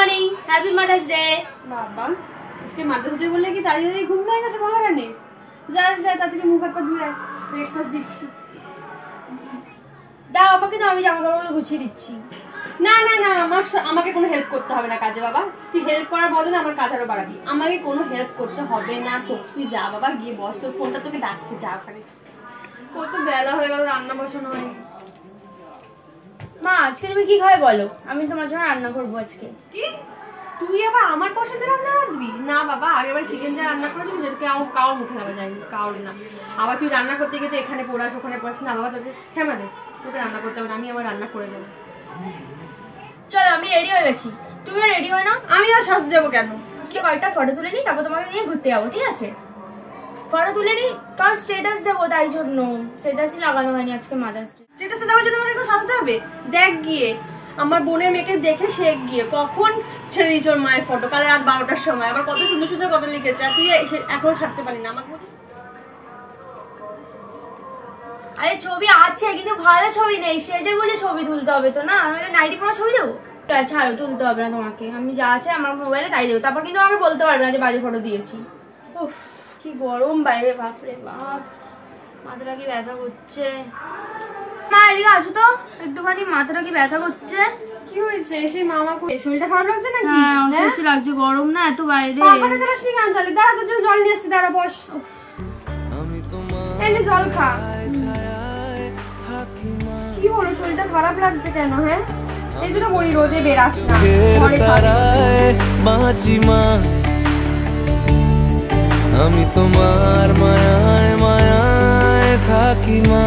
Morning, happy mother's day. বাবা আজকে mother's day বললে কি তাড়াতাড়ি ঘুম হয়ে গেছে মহারানী? যা যা তাড়াতাড়ি মুখ হাত পা ধুয়ে ব্রেকফাস্ট দিচ্ছি। দাও আমাকে, তো আমি জামা কাপড়গুলো গুছিয়ে দিচ্ছি। না না না, আমাকে কোনো হেল্প করতে হবে না কাজে বাবা। তুই হেল্প করার বদলে আমার কাজ আরো বাড়াবি। আমাকে কোনো হেল্প করতে হবে না তো, তুই যা বাবা গিয়ে বস, তোর ফোনটা তোকে ডাকছে, যা ওখানে। কত বেলা হয়ে গেল, রান্না বসানো হয়। মা আজকে তুমি কি খাবে বলো, আমি তোমার জন্য রান্না করবো আজকে। কি তুই আবার আমার পছন্দের রান্না রাঁধবি? না বাবা, আগেরবার চিকেন যা রান্না করেছিস সেটাকে আমার কারোর মুখে নামা যায়নি, কারোর না। আবার তুই রান্না করতে গিয়ে এখানে পড়াস ওখানে পড়াস না বাবা, তোকে খেমা দে, তোকে রান্না করতে হবে না, আমি আমার রান্না করে নেবো। চলো আমি রেডি হয়ে গেছি, তুমিও রেডি হয় না। আমি আর সাজ যাবো কেন? কি কয়েকটা ফটো তুলে নিই, তারপর তোমাকে নিয়ে ঘুরতে যাবো, ঠিক আছে? ফটো তুলে নিই কারণ স্ট্যাটাস দেবো, তাই জন্য স্ট্যাটাসই লাগানো হয়নি আজকে মাদার্স ডে। স্ট্যাটাসে দেওয়ার জন্য আমাকে সাজতে হবে? দেখ গিয়ে আমার বোনের মেয়েকে দেখে শেখ গিয়ে, কখন ছেড়ে দিয়েছ ওর মায়ের ফটো, কাল রাত 12টার সময়, আবার কত সুন্দর সুন্দর কথা লিখেছে, আর তুই এখনো ছাড়তে পারি না আমাকে বলছিস। আরে ছবি আছে কিন্তু ভালো ছবি নেই, সেজে গুজে ছবি তুলতে হবে তো, না নাহলে নাইটি পরা ছবি দেবো। ছাড়ো, তুলতে হবে না তোমাকে, আমি যা আছে আমার মোবাইলে তাই দেবো, তারপর কিন্তু আমাকে বলতে পারবে না যে বাজে ফটো দিয়েছি। উফ কি গরম বাইরে, বাপরে বাপ, মাথাটা কি ব্যথা করছে। মা এদিকে আসো তো, একটুখানি মাথাটা কি ব্যথা করছে। কি হয়েছে? সেই মামা শরীরটা খারাপ লাগছে নাকি? হ্যাঁ অস্বস্তি লাগছে, গরম না এত বাইরে। পাখাটা চালাস নি কেন তাহলে? দাঁড়া, তোর জন্য জল নিয়ে আসছি, দাঁড়া বস। এনে জল খা। কি হলো, শরীরটা খারাপ লাগছে কেন? হ্যাঁ এই জন্য বলি রোদে বেরাস না, ঘরে বাঁচি মা, আমি তোমার মায়ায় মায়ায় থাকি মা।